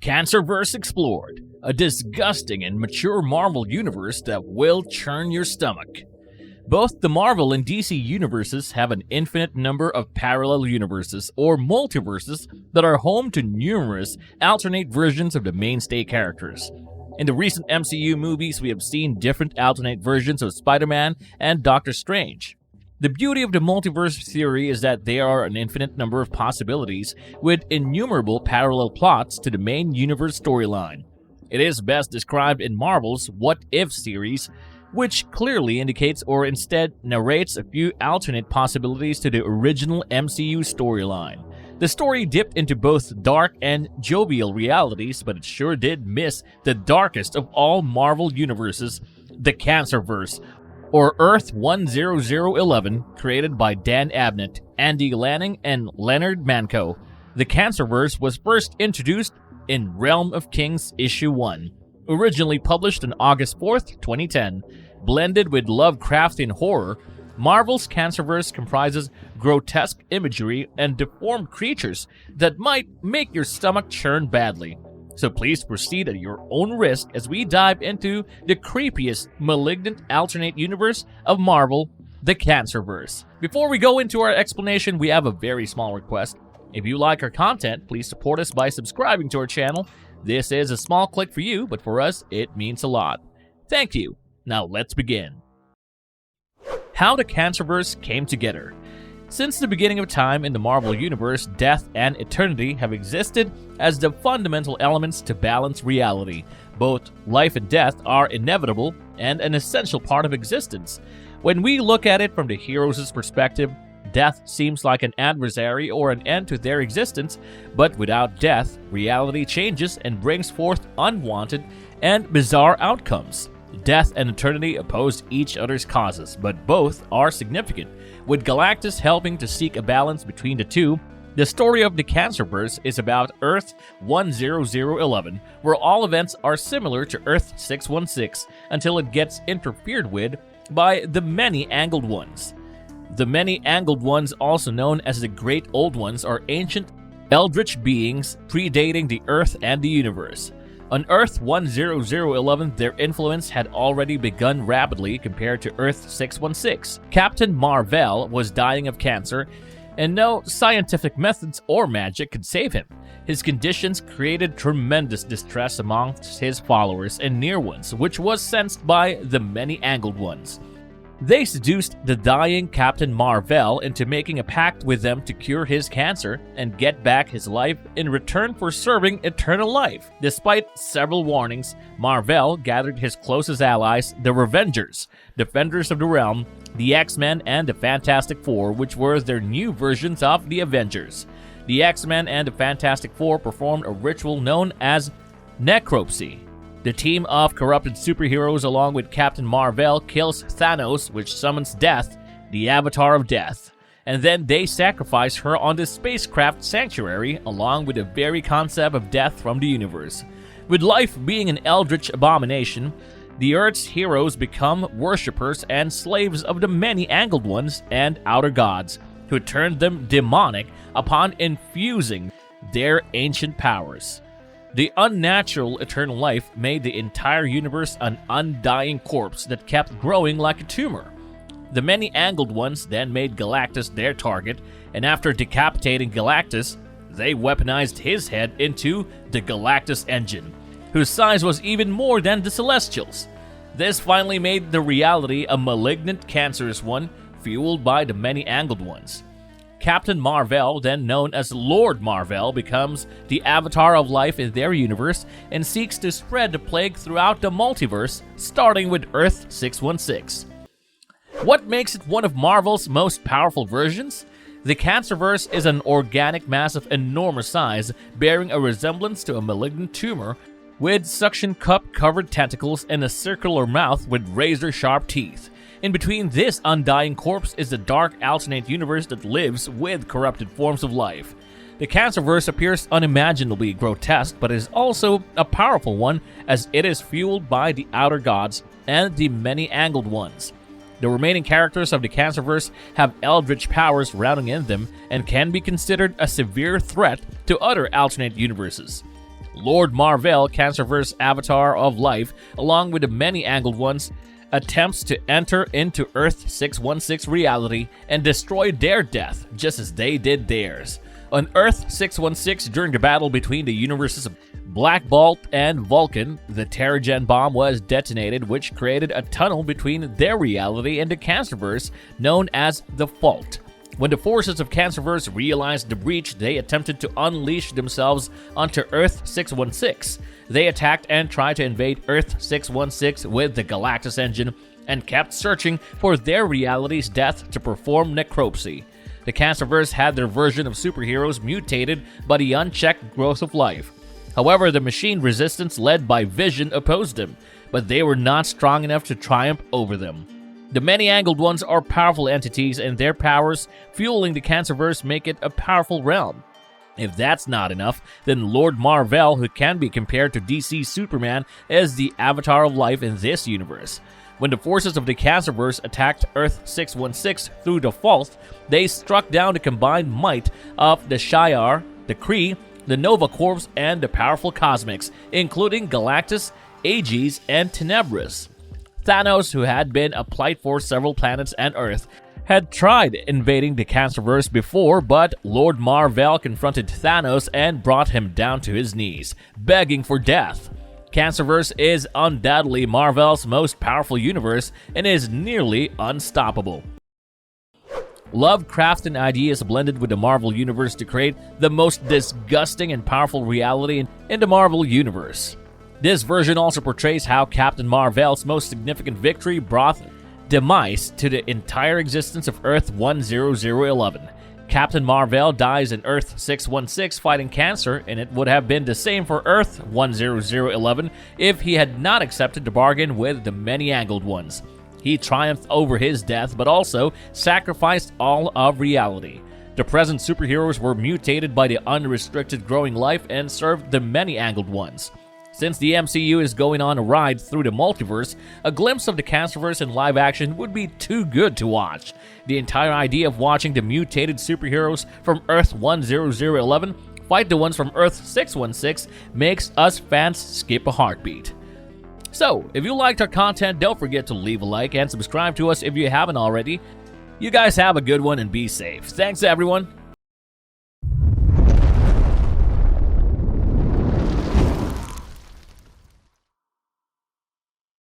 Cancerverse Explored, a disgusting and mature Marvel universe that will churn your stomach. Both the Marvel and DC universes have an infinite number of parallel universes, or multiverses, that are home to numerous alternate versions of the mainstay characters. In the recent MCU movies, we have seen different alternate versions of Spiderman and Doctor Strange. The beauty of the multiverse theory is that there are an infinite number of possibilities with innumerable parallel plots to the main universe storyline. It is best described in Marvel's What If series, which clearly indicates or instead narrates a few alternate possibilities to the original MCU storyline. The story dipped into both dark and jovial realities, but it sure did miss the darkest of all Marvel universes, the Cancerverse, or Earth 10011, created by Dan Abnett, Andy Lanning, and Leonard Manco. The Cancerverse was first introduced in Realm of Kings Issue 1, originally published on August 4th, 2010. Blended with Lovecraftian horror, Marvel's Cancerverse comprises grotesque imagery and deformed creatures that might make your stomach churn badly. So please proceed at your own risk as we dive into the creepiest malignant alternate universe of Marvel, the Cancerverse. Before we go into our explanation, we have a very small request. If you like our content, please support us by subscribing to our channel. This is a small click for you, but for us, it means a lot. Thank you. Now let's begin. How the Cancerverse came together. Since the beginning of time in the Marvel Universe, death and eternity have existed as the fundamental elements to balance reality. Both life and death are inevitable and an essential part of existence. When we look at it from the hero's perspective, death seems like an adversary or an end to their existence, but without death, reality changes and brings forth unwanted and bizarre outcomes. Death and eternity oppose each other's causes, but both are significant, with Galactus helping to seek a balance between the two. The story of the Cancerverse is about Earth 10011, where all events are similar to Earth 616 until it gets interfered with by the Many-Angled Ones. The Many-Angled Ones, also known as the Great Old Ones, are ancient eldritch beings predating the Earth and the universe. On Earth 10011, their influence had already begun rapidly compared to Earth 616. Captain Mar-Vell was dying of cancer, and no scientific methods or magic could save him. His conditions created tremendous distress amongst his followers and near ones, which was sensed by the Many-Angled Ones. They seduced the dying Captain Mar-Vell into making a pact with them to cure his cancer and get back his life in return for serving eternal life. Despite several warnings, Mar-Vell gathered his closest allies, the Revengers, Defenders of the Realm, the X-Men, and the Fantastic Four, which were their new versions of the Avengers. The X-Men and the Fantastic Four performed a ritual known as necropsy. The team of corrupted superheroes along with Captain Mar-Vell kills Thanos, which summons Death, the Avatar of Death. And then they sacrifice her on the spacecraft Sanctuary along with the very concept of death from the universe. With life being an eldritch abomination, the Earth's heroes become worshippers and slaves of the Many-Angled Ones and Outer Gods, who turned them demonic upon infusing their ancient powers. The unnatural eternal life made the entire universe an undying corpse that kept growing like a tumor. The Many-Angled Ones then made Galactus their target, and after decapitating Galactus, they weaponized his head into the Galactus Engine, whose size was even more than the Celestials. This finally made the reality a malignant, cancerous one, fueled by the Many-Angled Ones. Captain Mar-Vell, then known as Lord Mar-Vell, becomes the avatar of life in their universe and seeks to spread the plague throughout the multiverse, starting with Earth 616. What makes it one of Marvel's most powerful versions? The Cancerverse is an organic mass of enormous size, bearing a resemblance to a malignant tumor, with suction cup-covered tentacles and a circular mouth with razor-sharp teeth. In between this undying corpse is the dark alternate universe that lives with corrupted forms of life. The Cancerverse appears unimaginably grotesque, but is also a powerful one as it is fueled by the Outer Gods and the Many-Angled Ones. The remaining characters of the Cancerverse have eldritch powers surrounding in them and can be considered a severe threat to other alternate universes. Lord Marvel, Cancerverse avatar of life, along with the many-angled ones, attempts to enter into Earth 616 reality and destroy their death, just as they did theirs. On Earth 616, during the battle between the universes of Black Bolt and Vulcan, the Terrigen bomb was detonated, which created a tunnel between their reality and the Cancerverse, known as the Fault. When the forces of Cancerverse realized the breach, they attempted to unleash themselves onto Earth 616. They attacked and tried to invade Earth 616 with the Galactus engine and kept searching for their reality's death to perform necropsy. The Cancerverse had their version of superheroes mutated by the unchecked growth of life. However, the machine resistance led by Vision opposed them, but they were not strong enough to triumph over them. The many-angled ones are powerful entities, and their powers fueling the Cancerverse make it a powerful realm. If that's not enough, then Lord Marvel, who can be compared to DC's Superman, is the avatar of life in this universe. When the forces of the Cancerverse attacked Earth 616 through the Fault, they struck down the combined might of the Shi'ar, the Kree, the Nova Corps, and the powerful Cosmics, including Galactus, Aegis, and Tenebris. Thanos, who had been a plight for several planets and Earth, had tried invading the Cancerverse before, but Lord Marvel confronted Thanos and brought him down to his knees, begging for death. Cancerverse is undoubtedly Marvel's most powerful universe and is nearly unstoppable. Lovecraftian ideas blended with the Marvel Universe to create the most disgusting and powerful reality in the Marvel Universe. This version also portrays how Captain Marvel's most significant victory brought demise to the entire existence of Earth 10011. Captain Marvel dies in Earth 616 fighting cancer, and it would have been the same for Earth 10011 if he had not accepted the bargain with the many-angled ones. He triumphed over his death, but also sacrificed all of reality. The present superheroes were mutated by the unrestricted growing life and served the many-angled ones. Since the MCU is going on a ride through the multiverse, a glimpse of the Cancerverse in live action would be too good to watch. The entire idea of watching the mutated superheroes from Earth 10011 fight the ones from Earth 616 makes us fans skip a heartbeat. So, if you liked our content, don't forget to leave a like and subscribe to us if you haven't already. You guys have a good one and be safe. Thanks everyone.